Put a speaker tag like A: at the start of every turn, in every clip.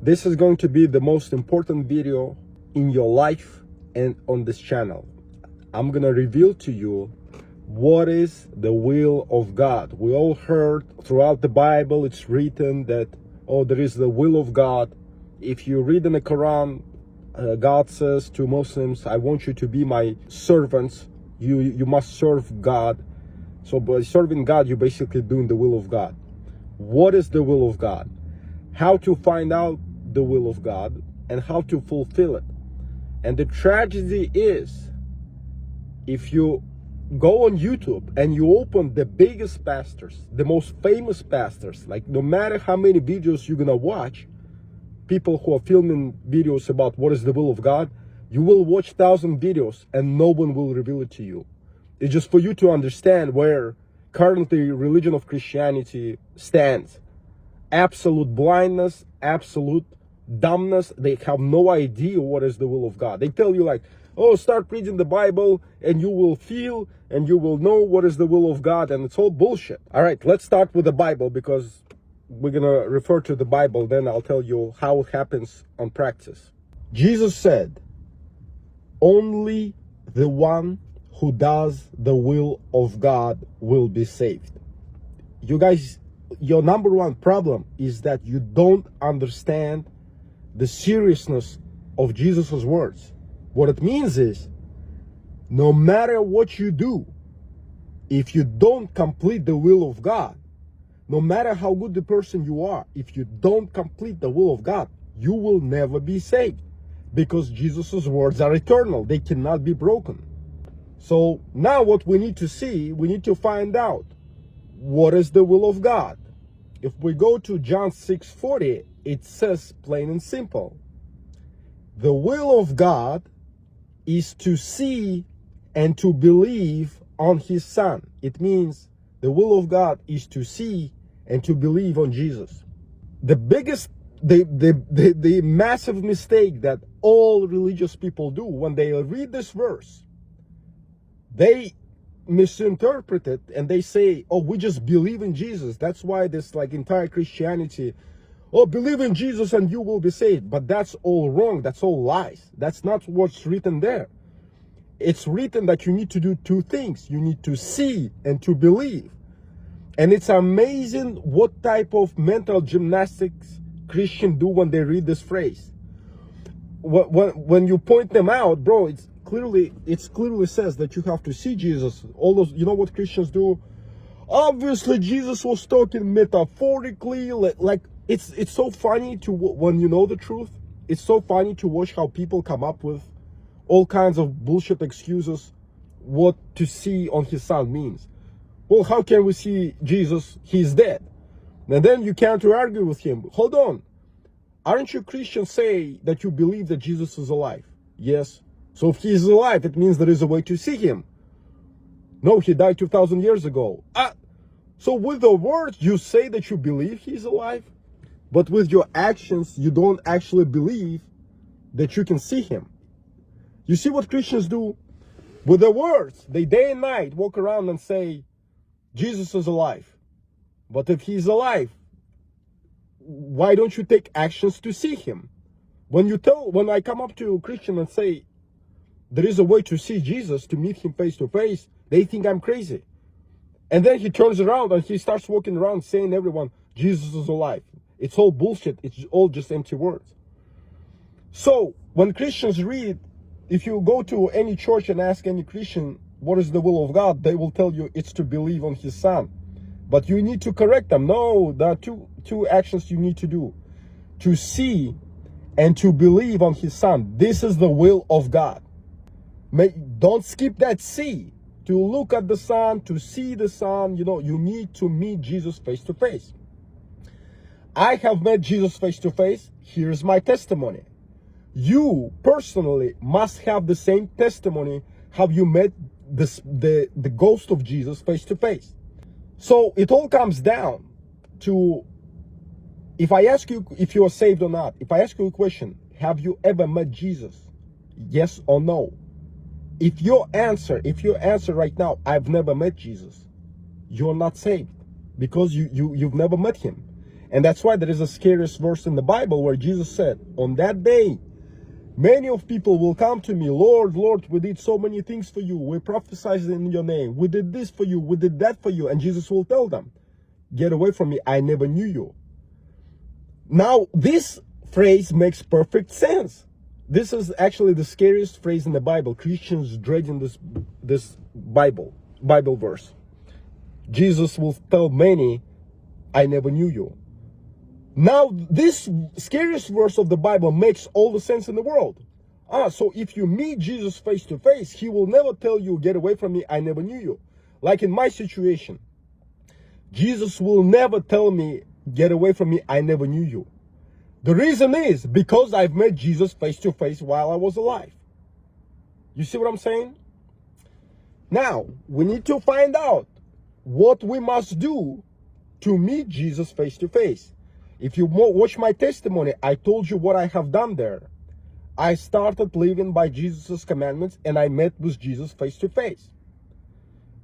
A: This is going to be the most important video in your life and on this channel. I'm gonna reveal to you what is the will of God. We all heard throughout the Bible, it's written that, oh, there is the will of God. If you read in the Quran, God says to Muslims, I want you to be my servants. You must serve God. So by serving God, you're basically doing the will of God. What is the will of God? How to find out the will of God and how to fulfill it. And the tragedy is, if you go on YouTube and you open the biggest pastors, the most famous pastors, like no matter how many videos you're gonna watch, people who are filming videos about what is the will of God, you will watch 1,000 videos and no one will reveal it to you. It's just for you to understand where currently religion of Christianity stands. Absolute blindness, absolute dumbness. They have no idea what is the will of God. They tell you like, oh, start reading the Bible and you will feel and you will know what is the will of God, and it's all bullshit. All right, let's start with the Bible because we're gonna refer to the Bible, then I'll tell you how it happens on practice. Jesus said, only the one who does the will of God will be saved. You guys, your number one problem is that you don't understand the seriousness of Jesus's words. What it means is, no matter what you do, if you don't complete the will of God, no matter how good the person you are, if you don't complete the will of God, you will never be saved. Because Jesus's words are eternal. They cannot be broken. So now what we need to see, we need to find out what is the will of God. If we go to John 6:40, it says plain and simple, the will of God is to see and to believe on his Son. It means the will of God is to see and to believe on Jesus. The biggest, the massive mistake that all religious people do when they read this verse, they misinterpret it and they say, oh, we just believe in Jesus. That's why this like entire Christianity, oh, believe in Jesus and you will be saved. But that's all wrong. That's all lies. That's not what's written there. It's written that you need to do two things. You need to see and to believe. And it's amazing what type of mental gymnastics Christians do when they read this phrase. When you point them out, bro, it clearly says that you have to see Jesus. All those, you know what Christians do? Obviously, Jesus was talking metaphorically. Like it's so funny to, when you know the truth, it's so funny to watch how people come up with all kinds of bullshit excuses what to see on his Son means. Well, how can we see Jesus? He's dead. And then you can't argue with him. Hold on. Aren't you Christians say that you believe that Jesus is alive? Yes. So if he is alive, it means there is a way to see him. No, he died 2,000 years ago. So with the words, you say that you believe he's alive, but with your actions, you don't actually believe that you can see him. You see what Christians do? With the words, they day and night walk around and say, Jesus is alive. But if he's alive, why don't you take actions to see him? When I come up to a Christian and say, there is a way to see Jesus, to meet him face to face, they think I'm crazy. And then he turns around and he starts walking around saying everyone, Jesus is alive. It's all bullshit. It's all just empty words. So when Christians read, if you go to any church and ask any Christian, what is the will of God? They will tell you it's to believe on his Son. But you need to correct them. No, there are two actions you need to do. To see and to believe on his Son. This is the will of God. Don't skip that see. To look at the Son, to see the Son, you know, you need to meet Jesus face to face. I have met Jesus face to face. Here's my testimony. You personally must have the same testimony. Have you met the ghost of Jesus face to face? So it all comes down to, if I ask you if you are saved or not, if I ask you a question, have you ever met Jesus? Yes or no? If your answer right now, I've never met Jesus, you're not saved, because you've never met him. And that's why there is a scariest verse in the Bible where Jesus said, on that day, many of people will come to me, Lord, Lord, we did so many things for you. We prophesied in your name. We did this for you. We did that for you. And Jesus will tell them, get away from me. I never knew you. Now, this phrase makes perfect sense. This is actually the scariest phrase in the Bible. Christians dreading this Bible verse. Jesus will tell many, I never knew you. Now, this scariest verse of the Bible makes all the sense in the world. So if you meet Jesus face to face, he will never tell you, get away from me, I never knew you. Like in my situation, Jesus will never tell me, get away from me, I never knew you. The reason is because I've met Jesus face to face while I was alive. You see what I'm saying? Now, we need to find out what we must do to meet Jesus face to face. If you watch my testimony, I told you what I have done there. I started living by Jesus' commandments and I met with Jesus face to face.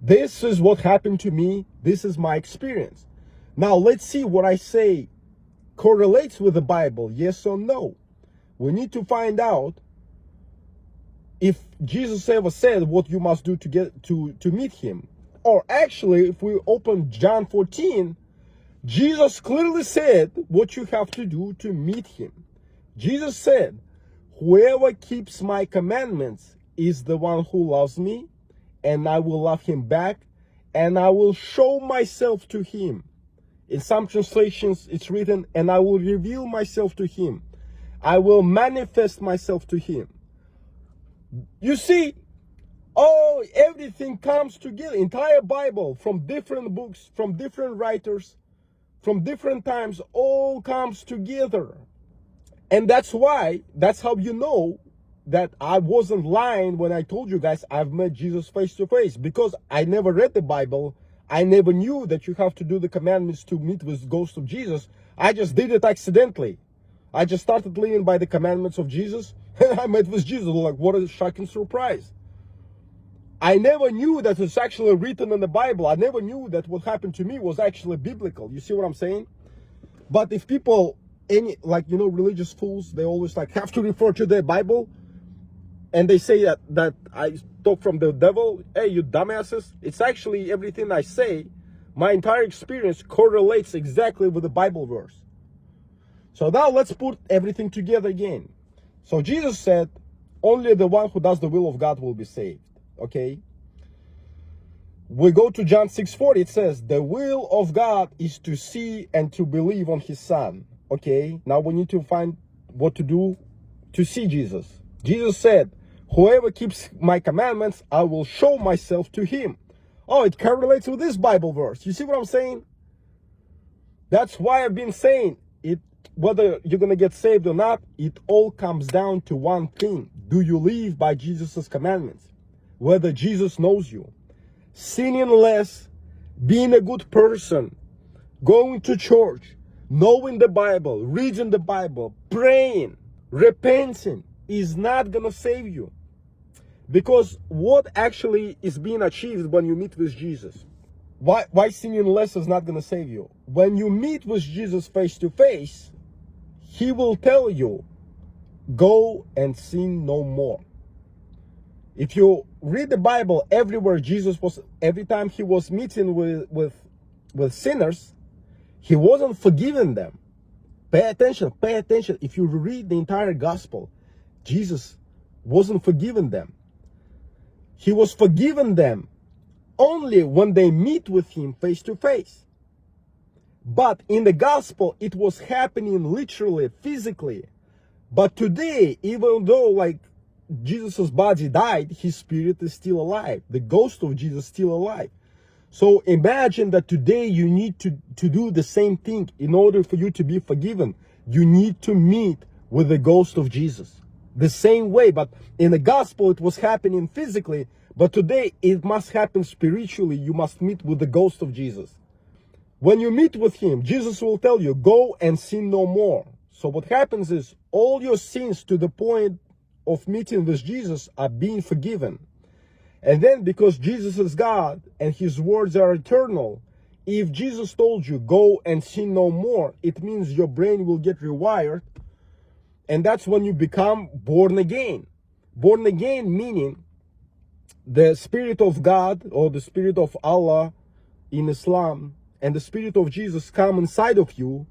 A: This is what happened to me. This is my experience. Now, let's see what I say correlates with the Bible, yes or no. We need to find out if Jesus ever said what you must do to get to meet him. Or actually, if we open John 14, Jesus clearly said what you have to do to meet him. Jesus said, whoever keeps my commandments is the one who loves me, and I will love him back, and I will show myself to him. In some translations, it's written, and I will reveal myself to him. I will manifest myself to him. You see, everything comes together. Entire Bible, from different books, from different writers, from different times, all comes together. And that's how you know that I wasn't lying when I told you guys I've met Jesus face to face, because I never read the Bible. I never knew that you have to do the commandments to meet with the ghost of Jesus. I just did it accidentally. I just started living by the commandments of Jesus, and I met with Jesus. Like, what a shocking surprise. I never knew that it's actually written in the Bible. I never knew that what happened to me was actually biblical. You see what I'm saying? But if people, religious fools, they always have to refer to the Bible, and they say that I talk from the devil. Hey, you dumbasses. It's actually everything I say, my entire experience correlates exactly with the Bible verse. So now let's put everything together again. So Jesus said, only the one who does the will of God will be saved. Okay? We go to John 6:40. It says, the will of God is to see and to believe on his Son. Okay? Now we need to find what to do to see Jesus. Jesus said, whoever keeps my commandments, I will show myself to him. Oh, it correlates with this Bible verse. You see what I'm saying? That's why I've been saying it. Whether you're going to get saved or not, it all comes down to one thing. Do you live by Jesus' commandments? Whether Jesus knows you. Sinning less, being a good person, going to church, knowing the Bible, reading the Bible, praying, repenting is not going to save you. Because what actually is being achieved when you meet with Jesus? Why sinning less is not going to save you? When you meet with Jesus face to face, he will tell you, go and sin no more. If you read the Bible, everywhere every time he was meeting with sinners, he wasn't forgiving them. Pay attention. If you read the entire gospel, Jesus wasn't forgiving them. He was forgiving them only when they meet with him face to face. But in the gospel, it was happening literally, physically. But today, even though Jesus' body died, his spirit is still alive. The ghost of Jesus is still alive. So imagine that today you need to do the same thing. In order for you to be forgiven, you need to meet with the ghost of Jesus. The same way, but in the gospel it was happening physically, but today it must happen spiritually. You must meet with the ghost of Jesus. When you meet with him, Jesus will tell you, go and sin no more. So what happens is all your sins to the point of meeting with Jesus are being forgiven. And then because Jesus is God and his words are eternal, If Jesus told you, go and sin no more, it means your brain will get rewired. And that's when you become born again. Born again meaning the Spirit of God or the Spirit of Allah in Islam and the Spirit of Jesus come inside of you,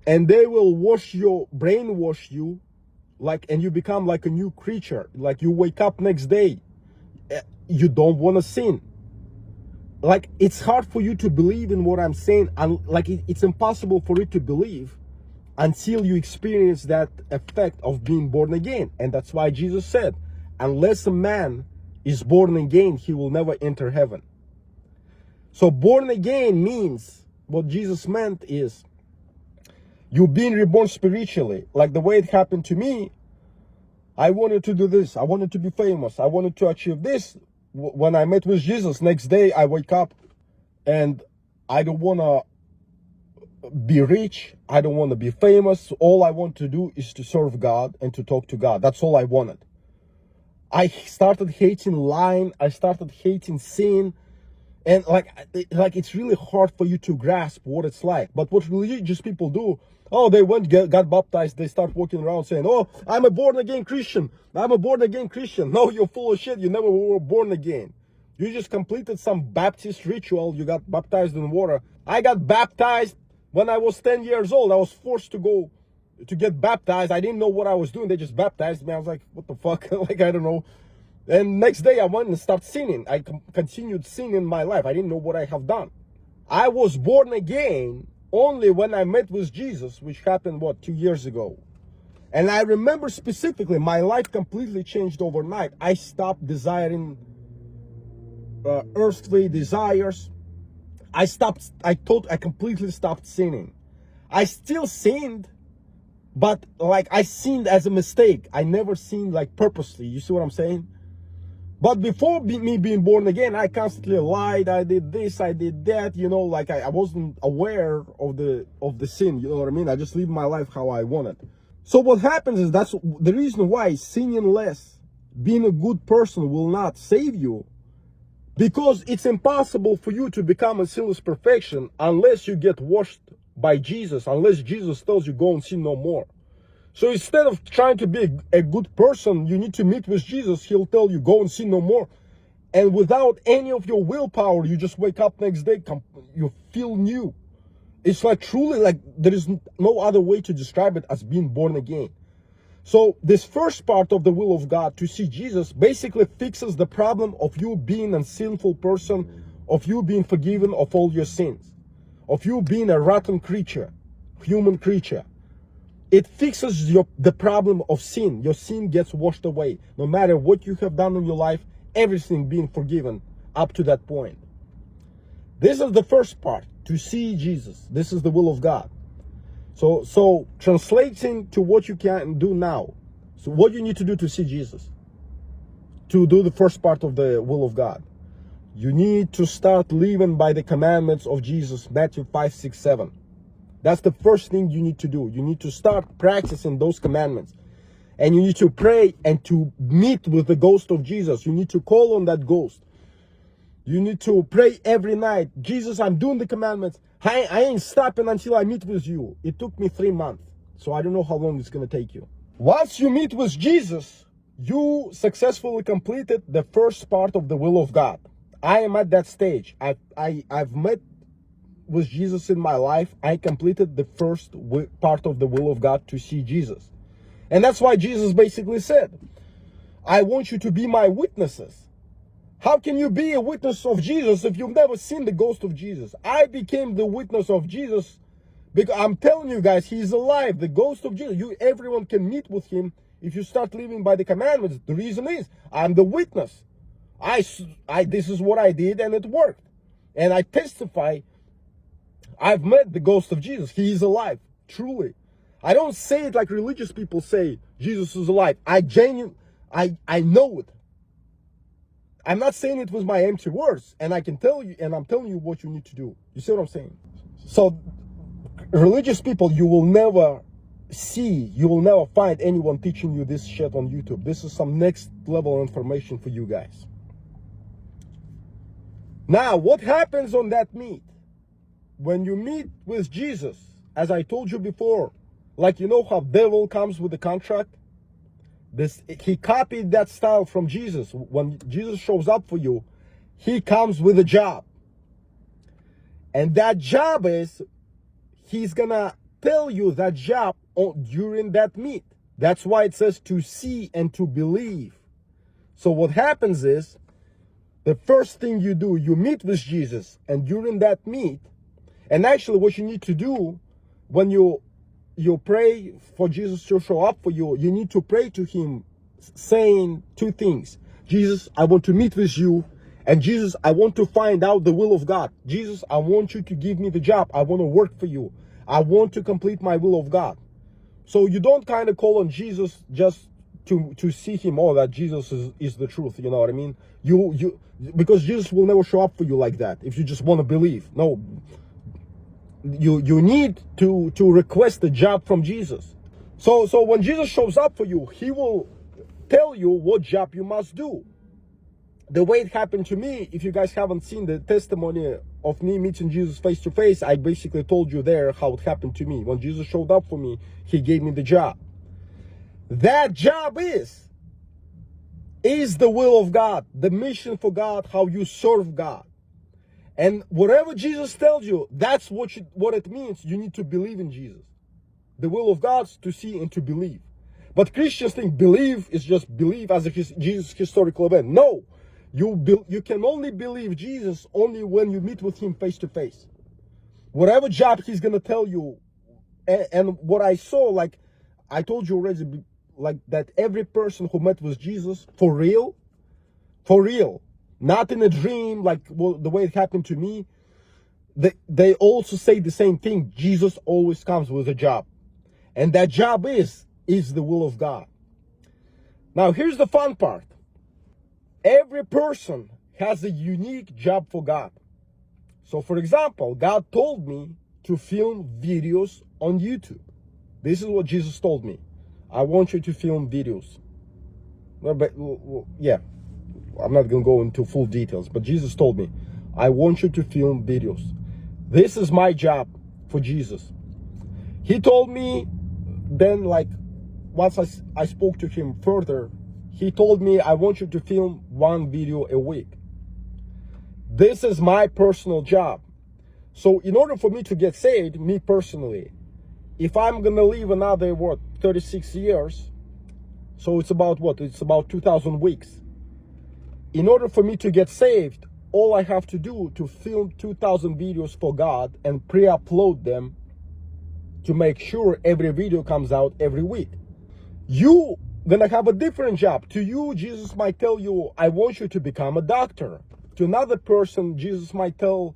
A: and they will brainwash you, and you become like a new creature. Like you wake up next day, you don't want to sin. Like it's hard for you to believe in what I'm saying, and it's impossible for you to believe until you experience that effect of being born again. And that's why Jesus said, unless a man is born again, he will never enter heaven. So born again means, what Jesus meant is, you're being reborn spiritually. Like the way it happened to me, I wanted to do this. I wanted to be famous. I wanted to achieve this. When I met with Jesus, next day I wake up and I don't want to be rich. I don't want to be famous. All I want to do is to serve God and to talk to God. That's all I wanted. I started hating lying. I started hating sin. And like it's really hard for you to grasp what it's like. But what religious people do, oh, they got baptized, they start walking around saying, oh, I'm a born again Christian. I'm a born again Christian. No, you're full of shit. You never were born again. You just completed some Baptist ritual. You got baptized in water. I got baptized when I was 10 years old. I was forced to get baptized. I didn't know what I was doing. They just baptized me. I was like, what the fuck? Like, I don't know. And next day I went and started sinning. I continued sinning in my life. I didn't know what I have done. I was born again only when I met with Jesus, which happened, 2 years ago. And I remember specifically, my life completely changed overnight. I stopped desiring earthly desires. I completely stopped sinning. I still sinned, but I sinned as a mistake. I never sinned purposely. You see what I'm saying? But before me being born again, I constantly lied. I did this, I did that. I wasn't aware of the sin. You know what I mean? I just lived my life how I wanted. So what happens is, that's the reason why sinning less, being a good person will not save you. Because it's impossible for you to become a sinless perfection unless you get washed by Jesus, unless Jesus tells you, go and sin no more. So instead of trying to be a good person, you need to meet with Jesus. He'll tell you, go and sin no more. And without any of your willpower, you just wake up next day, you feel new. It's truly there is no other way to describe it as being born again. So this first part of the will of God, to see Jesus, basically fixes the problem of you being a sinful person, of you being forgiven of all your sins, of you being a rotten creature, human creature. It fixes the problem of sin. Your sin gets washed away. No matter what you have done in your life, everything being forgiven up to that point. This is the first part, to see Jesus. This is the will of God. So translating to what you can do now. So what you need to do to see Jesus, to do the first part of the will of God. You need to start living by the commandments of Jesus, Matthew 5, 6, 7. That's the first thing you need to do. You need to start practicing those commandments. And you need to pray and to meet with the ghost of Jesus. You need to call on that ghost. You need to pray every night. Jesus, I'm doing the commandments. I ain't stopping until I meet with you. It took me 3 months. So I don't know how long it's going to take you. Once you meet with Jesus, you successfully completed the first part of the will of God. I am at that stage. I've met with Jesus in my life. I completed the first part of the will of God, to see Jesus. And that's why Jesus basically said, I want you to be my witnesses. How can you be a witness of Jesus if you've never seen the ghost of Jesus? I became the witness of Jesus because I'm telling you guys, he's alive. The ghost of Jesus. Everyone can meet with him if you start living by the commandments. The reason is, I'm the witness. This is what I did and it worked. And I testify, I've met the ghost of Jesus. He is alive, truly. I don't say it like religious people say, Jesus is alive. I know it. I'm not saying it with my empty words, and I can tell you, and I'm telling you what you need to do. You see what I'm saying? So, religious people, you will never find anyone teaching you this shit on YouTube. This is some next level information for you guys. Now, what happens on that meet? when you meet with Jesus, as I told you before, like you know how devil comes with the contract? He copied that style from Jesus. When Jesus shows up for you, he comes with a job. And that job is, he's gonna tell you that job during that meet. That's why it says to see and to believe. So what happens is, the first thing you do, you meet with Jesus, and during that meet, and actually what you need to do when you pray for Jesus to show up for you, you need to pray to him saying two things. Jesus, I want to meet with you. And Jesus, I want to find out the will of God. Jesus, I want you to give me the job. I want to work for you. I want to complete my will of God. So you don't kind of call on Jesus just to see him, oh, that Jesus is the truth. You know what I mean? Because Jesus will never show up for you like that if you just want to believe. No, you need to request the job from Jesus. So when Jesus shows up for you, he will tell you what job you must do. The way it happened to me, if you guys haven't seen the testimony of me meeting Jesus face to face, I basically told you there how it happened to me. When Jesus showed up for me, he gave me the job. That job is the will of God, the mission for God, how you serve God. And whatever Jesus tells you, that's what it means. You need to believe in Jesus. The will of God is to see and to believe. But Christians think believe is just believe as a Jesus historical event. No. You can only believe Jesus only when you meet with him face to face. Whatever job he's going to tell you, and what I saw, like I told you already, like that every person who met with Jesus, for real, not in a dream, like the way it happened to me, they also say the same thing. Jesus always comes with a job. And that job is the will of God. Now, here's the fun part. Every person has a unique job for God. So, for example, God told me to film videos on YouTube. This is what Jesus told me. I want you to film videos. Yeah, I'm not going to go into full details, but Jesus told me, I want you to film videos. This is my job for Jesus. He told me then, like, once I spoke to him further, he told me, I want you to film one video a week. This is my personal job. So in order for me to get saved, me personally, if I'm going to live another, 36 years, so it's about It's about 2,000 weeks. In order for me to get saved, all I have to do to film 2,000 videos for God and pre-upload them to make sure every video comes out every week. You gonna have a different job. To you, Jesus might tell you, I want you to become a doctor. To another person, Jesus might tell,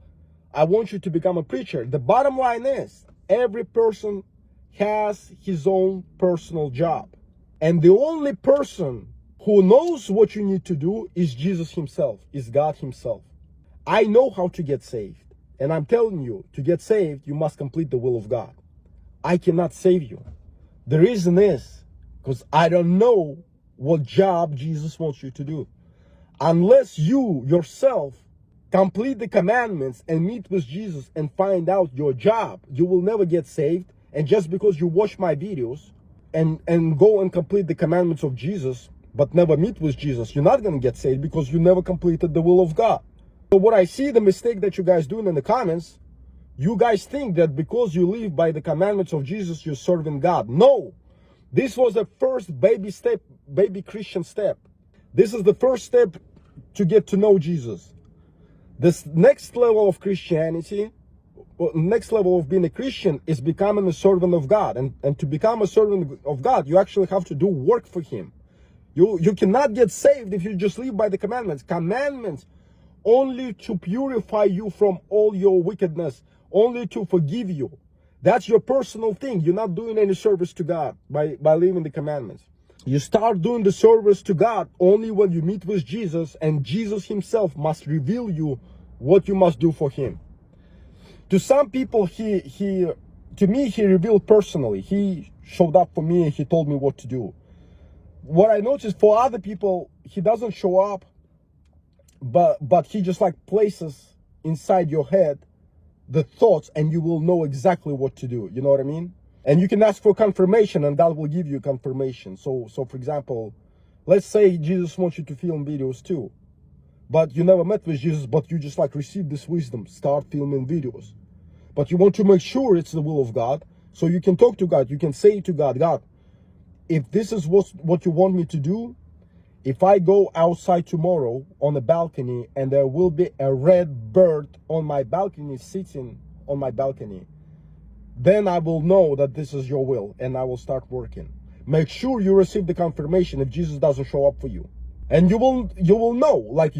A: I want you to become a preacher. The bottom line is, every person has his own personal job. And the only person who knows what you need to do is Jesus himself, is God himself. I know how to get saved. And I'm telling you, to get saved, you must complete the will of God. I cannot save you. The reason is, because I don't know what job Jesus wants you to do. Unless you yourself complete the commandments and meet with Jesus and find out your job, you will never get saved. And just because you watch my videos and go and complete the commandments of Jesus, but never meet with Jesus, you're not going to get saved because you never completed the will of God. So what I see, the mistake that you guys doing in the comments, you guys think that because you live by the commandments of Jesus, you're serving God. No, this was the first baby Christian step. This is the first step to get to know Jesus. This next level of Christianity, next level of being a Christian, is becoming a servant of God. And to become a servant of God, you actually have to do work for him. You cannot get saved if you just live by the commandments. Commandments only to purify you from all your wickedness, only to forgive you. That's your personal thing. You're not doing any service to God by living the commandments. You start doing the service to God only when you meet with Jesus, and Jesus himself must reveal you what you must do for him. To some people, to me, he revealed personally. He showed up for me and he told me what to do. What I noticed for other people, he doesn't show up, but he just like places inside your head the thoughts and you will know exactly what to do. You know what I mean? And you can ask for confirmation and God will give you confirmation. So for example, let's say Jesus wants you to film videos too, but you never met with Jesus, but you just like received this wisdom, start filming videos. But you want to make sure it's the will of God. So you can talk to God. You can say to God, God, if this is what you want me to do, if I go outside tomorrow on the balcony and there will be a red bird on my balcony, sitting on my balcony, then I will know that this is your will and I will start working. Make sure you receive the confirmation if Jesus doesn't show up for you. And you will know, like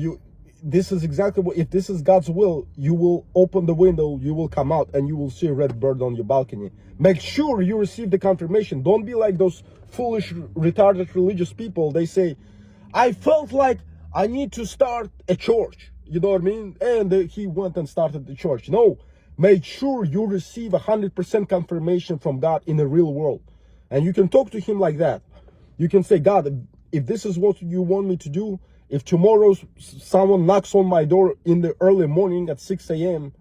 A: this is exactly what, if this is God's will, you will open the window, you will come out and you will see a red bird on your balcony. Make sure you receive the confirmation. Don't be like those foolish, retarded religious people. They say, I felt like I need to start a church. You know what I mean? And he went and started the church. No, make sure you receive 100% confirmation from God in the real world. And you can talk to him like that. You can say, God, if this is what you want me to do, if tomorrow someone knocks on my door in the early morning at 6 a.m.,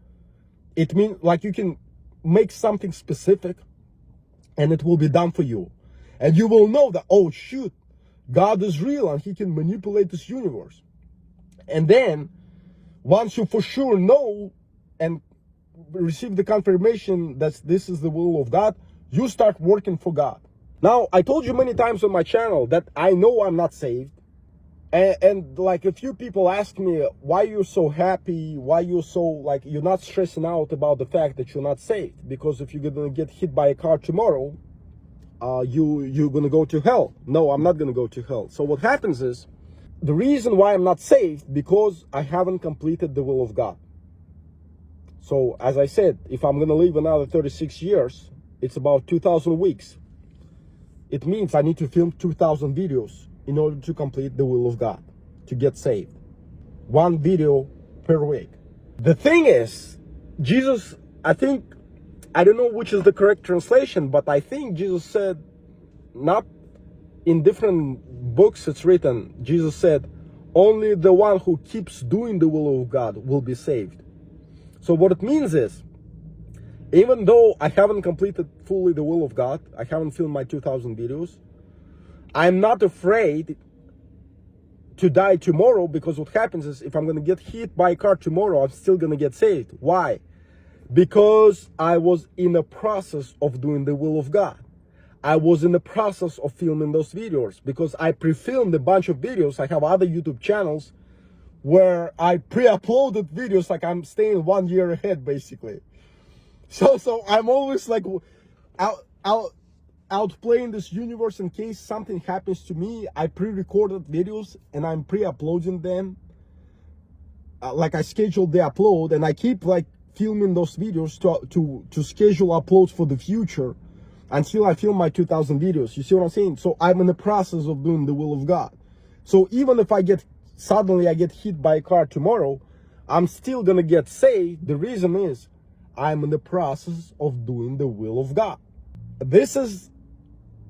A: it means like you can make something specific and it will be done for you. And you will know that, oh shoot, God is real and he can manipulate this universe. And then once you for sure know and receive the confirmation that this is the will of God, you start working for God. Now, I told you many times on my channel that I know I'm not saved. And like a few people ask me, why you're so happy? Why you're so like, you're not stressing out about the fact that you're not saved? Because if you're going to get hit by a car tomorrow, you're going to go to hell. No, I'm not going to go to hell. So what happens is, the reason why I'm not saved, because I haven't completed the will of God. So as I said, if I'm going to live another 36 years, it's about 2,000 weeks. It means I need to film 2,000 videos in order to complete the will of God, to get saved. One video per week. The thing is, Jesus, I don't know which is the correct translation, but I think Jesus said, not in different books it's written, Jesus said, only the one who keeps doing the will of God will be saved. So what it means is, even though I haven't completed fully the will of God, I haven't filmed my 2,000 videos, I'm not afraid to die tomorrow, because what happens is if I'm going to get hit by a car tomorrow, I'm still going to get saved. Why? Because I was in the process of doing the will of God. I was in the process of filming those videos, because I pre-filmed a bunch of videos. I have other YouTube channels where I pre-uploaded videos, like I'm staying 1 year ahead basically. So I'm always like outplaying this universe in case something happens to me. I pre-recorded videos and I'm pre-uploading them. Like I scheduled the upload and I keep like filming those videos to schedule uploads for the future until I film my 2,000 videos. You see what I'm saying? So I'm in the process of doing the will of God. So even if suddenly I get hit by a car tomorrow, I'm still gonna get saved. The reason is I'm in the process of doing the will of God. This is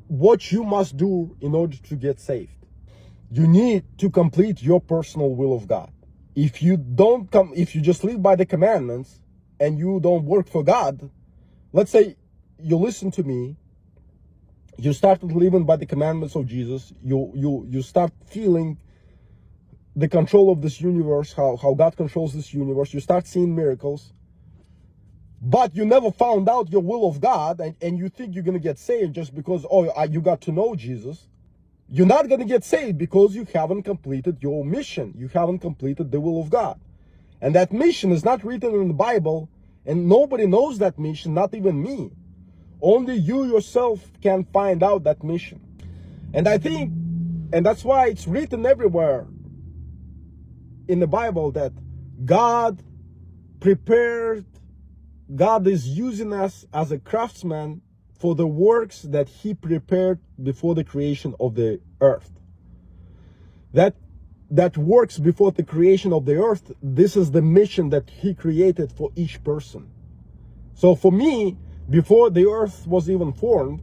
A: what you must do in order to get saved. You need to complete your personal will of God. If you just live by the commandments and you don't work for God, let's say you listen to me, you started living by the commandments of Jesus, you start feeling the control of this universe, how God controls this universe, you start seeing miracles, but you never found out your will of God, and you think you're going to get saved just because, you got to know Jesus. You're not going to get saved because you haven't completed your mission. You haven't completed the will of God. And that mission is not written in the Bible, and nobody knows that mission, not even me. Only you yourself can find out that mission. And that's why it's written everywhere in the Bible that God is using us as a craftsman for the works that he prepared before the creation of the earth. That works before the creation of the earth, this is the mission that he created for each person. So for me, before the earth was even formed,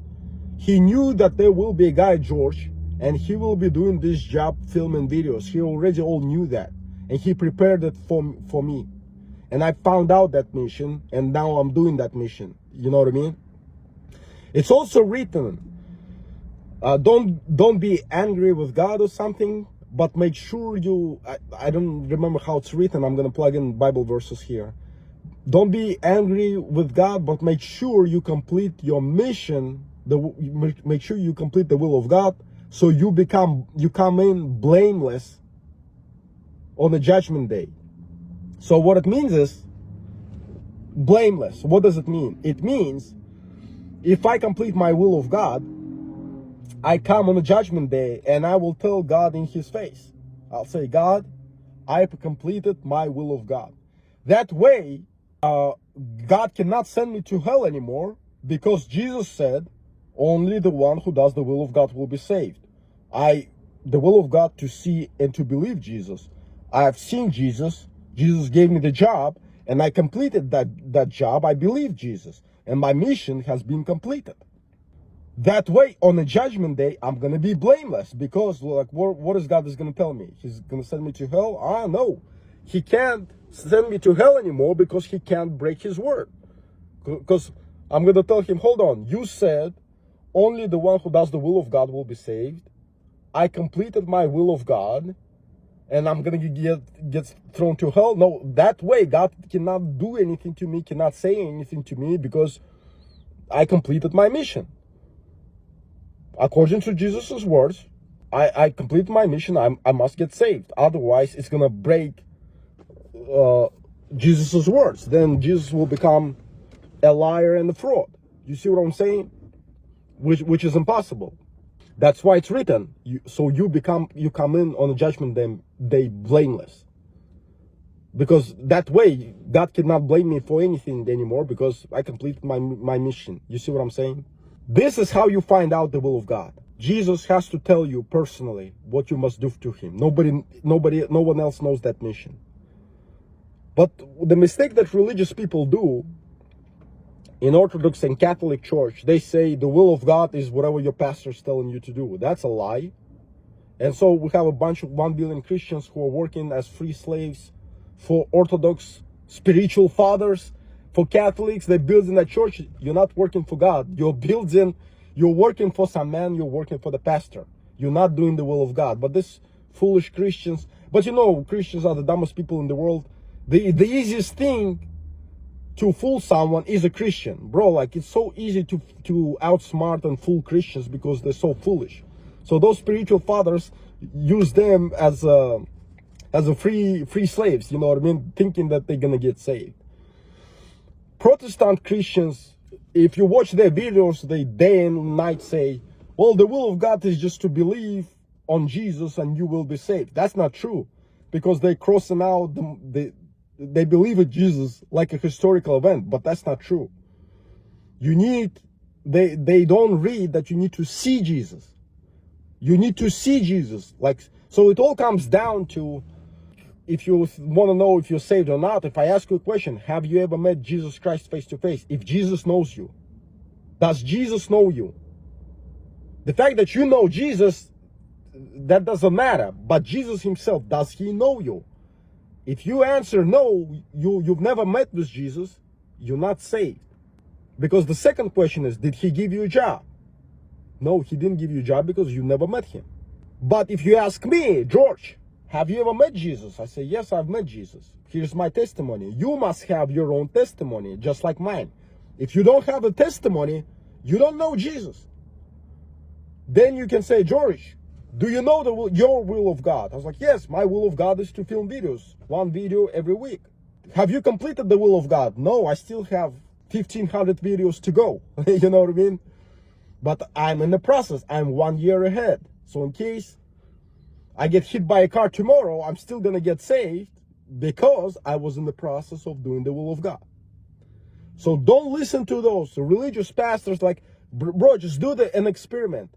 A: he knew that there will be a guy, George, and he will be doing this job filming videos. He already all knew that, and he prepared it for me. and I found out that mission, and now I'm doing that mission. You know what I mean? It's also written, don't be angry with God or something, but make sure you, I don't remember how it's written. I'm going to plug in Bible verses here. Don't be angry with God, but make sure you complete your mission. Make sure you complete the will of God, so you come in blameless on the judgment day. So what it means is blameless. What does it mean? It means if I complete my will of God, I come on the judgment day and I will tell God in his face. I'll say, God, I have completed my will of God. That way, God cannot send me to hell anymore, because Jesus said, only the one who does the will of God will be saved. The will of God to see and to believe Jesus. I have seen Jesus. Jesus gave me the job, and I completed that job. I believe Jesus, and my mission has been completed. That way, on the judgment day, I'm going to be blameless, because like, what is God is going to tell me? He's going to send me to hell? No. He can't send me to hell anymore, because he can't break his word. Because I'm going to tell him, hold on, you said only the one who does the will of God will be saved. I completed my will of God, and I'm going to get thrown to hell? No, that way, God cannot do anything to me, cannot say anything to me, because I completed my mission. According to Jesus' words, I complete my mission. I must get saved. Otherwise, it's going to break Jesus' words. Then Jesus will become a liar and a fraud. You see what I'm saying? Which is impossible. That's why it's written. So you come in on the judgment day blameless. Because that way, God cannot blame me for anything anymore, because I completed my mission. You see what I'm saying? This is how you find out the will of God. Jesus has to tell you personally what you must do to him. No one else knows that mission. But the mistake that religious people do in Orthodox and Catholic Church, they say the will of God is whatever your pastor is telling you to do. That's a lie. And so we have a bunch of 1 billion Christians who are working as free slaves for Orthodox spiritual fathers. For Catholics, they're building a church. You're not working for God. You're working for some man. You're working for the pastor. You're not doing the will of God. But this foolish Christians, but you know, Christians are the dumbest people in the world. The easiest thing to fool someone is a Christian. Bro, like, it's so easy to outsmart and fool Christians, because they're so foolish. So those spiritual fathers use them as free slaves, you know what I mean? Thinking that they're gonna get saved. Protestant Christians, if you watch their videos, they day and night say, well, the will of God is just to believe on Jesus and you will be saved. That's not true, because they're crossing out they believe in Jesus like a historical event, but that's not true. They don't read that you need to see Jesus. You need to see Jesus. So it all comes down to, if you want to know if you're saved or not, if I ask you a question, have you ever met Jesus Christ face to face? If Jesus knows you, does Jesus know you? The fact that you know Jesus, that doesn't matter. But Jesus himself, does he know you? If you answer no, you've never met with Jesus, you're not saved. Because the second question is, did he give you a job? No, he didn't give you a job, because you never met him. But if you ask me, George, have you ever met Jesus? I say, yes, I've met Jesus. Here's my testimony. You must have your own testimony, just like mine. If you don't have a testimony, you don't know Jesus. Then you can say, George, do you know your will of God? I was like, yes, my will of God is to film videos, 1 video every week. Have you completed the will of God? No, I still have 1,500 videos to go. You know what I mean? But I'm in the process. I'm 1 year ahead. So in case I get hit by a car tomorrow, I'm still going to get saved, because I was in the process of doing the will of God. So don't listen to those religious pastors like, bro, just do an experiment.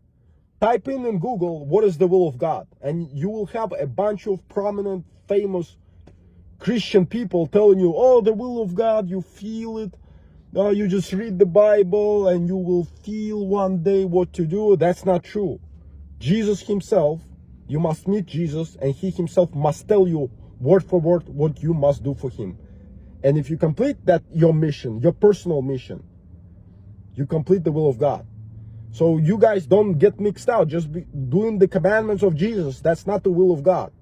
A: Type in Google, what is the will of God? And you will have a bunch of prominent, famous Christian people telling you, oh, the will of God, you feel it. You just read the Bible and you will feel one day what to do. That's not true. Jesus himself, you must meet Jesus, and he himself must tell you word for word what you must do for him. And if you complete that, your mission, your personal mission, you complete the will of God. So you guys don't get mixed out. Just doing the commandments of Jesus, that's not the will of God.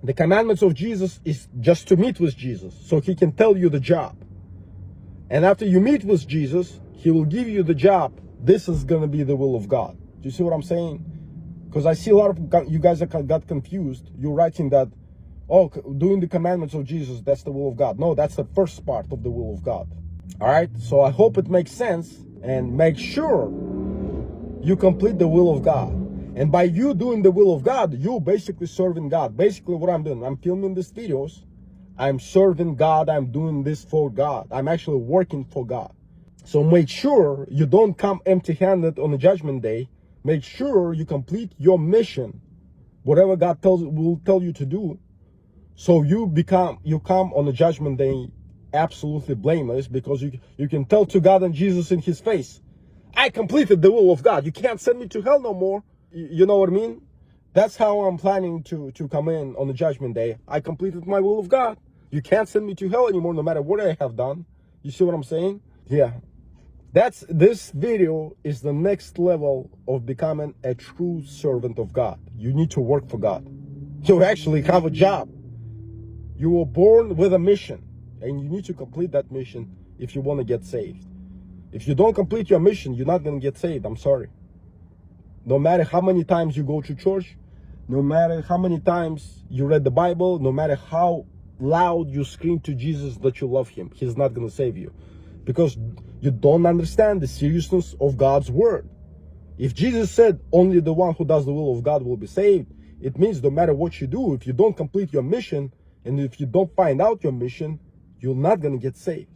A: The commandments of Jesus is just to meet with Jesus so he can tell you the job. And after you meet with Jesus, he will give you the job. This is going to be the will of God. Do you see what I'm saying? Because I see a lot of you guys got confused. You're writing that, oh, doing the commandments of Jesus, that's the will of God. No, that's the first part of the will of God. All right? So I hope it makes sense, and make sure you complete the will of God. And by you doing the will of God, you basically serving God. Basically what I'm doing, I'm filming these videos, I'm serving God, I'm doing this for God. I'm actually working for God. So make sure you don't come empty-handed on the judgment day. Make sure you complete your mission, whatever God will tell you to do. So you come on the judgment day absolutely blameless, because you can tell to God and Jesus in his face, I completed the will of God. You can't send me to hell no more. You know what I mean? That's how I'm planning to come in on the judgment day. I completed my will of God. You can't send me to hell anymore, no matter what I have done. You see what I'm saying? Yeah. This video is the next level of becoming a true servant of God. You need to work for God. You actually have a job. You were born with a mission, and you need to complete that mission if you want to get saved. If you don't complete your mission, you're not going to get saved. I'm sorry. No matter how many times you go to church, no matter how many times you read the Bible, no matter how loud you scream to Jesus that you love him, he's not going to save you, because you don't understand the seriousness of God's word. If Jesus said only the one who does the will of God will be saved, it means no matter what you do, if you don't complete your mission and if you don't find out your mission, you're not going to get saved.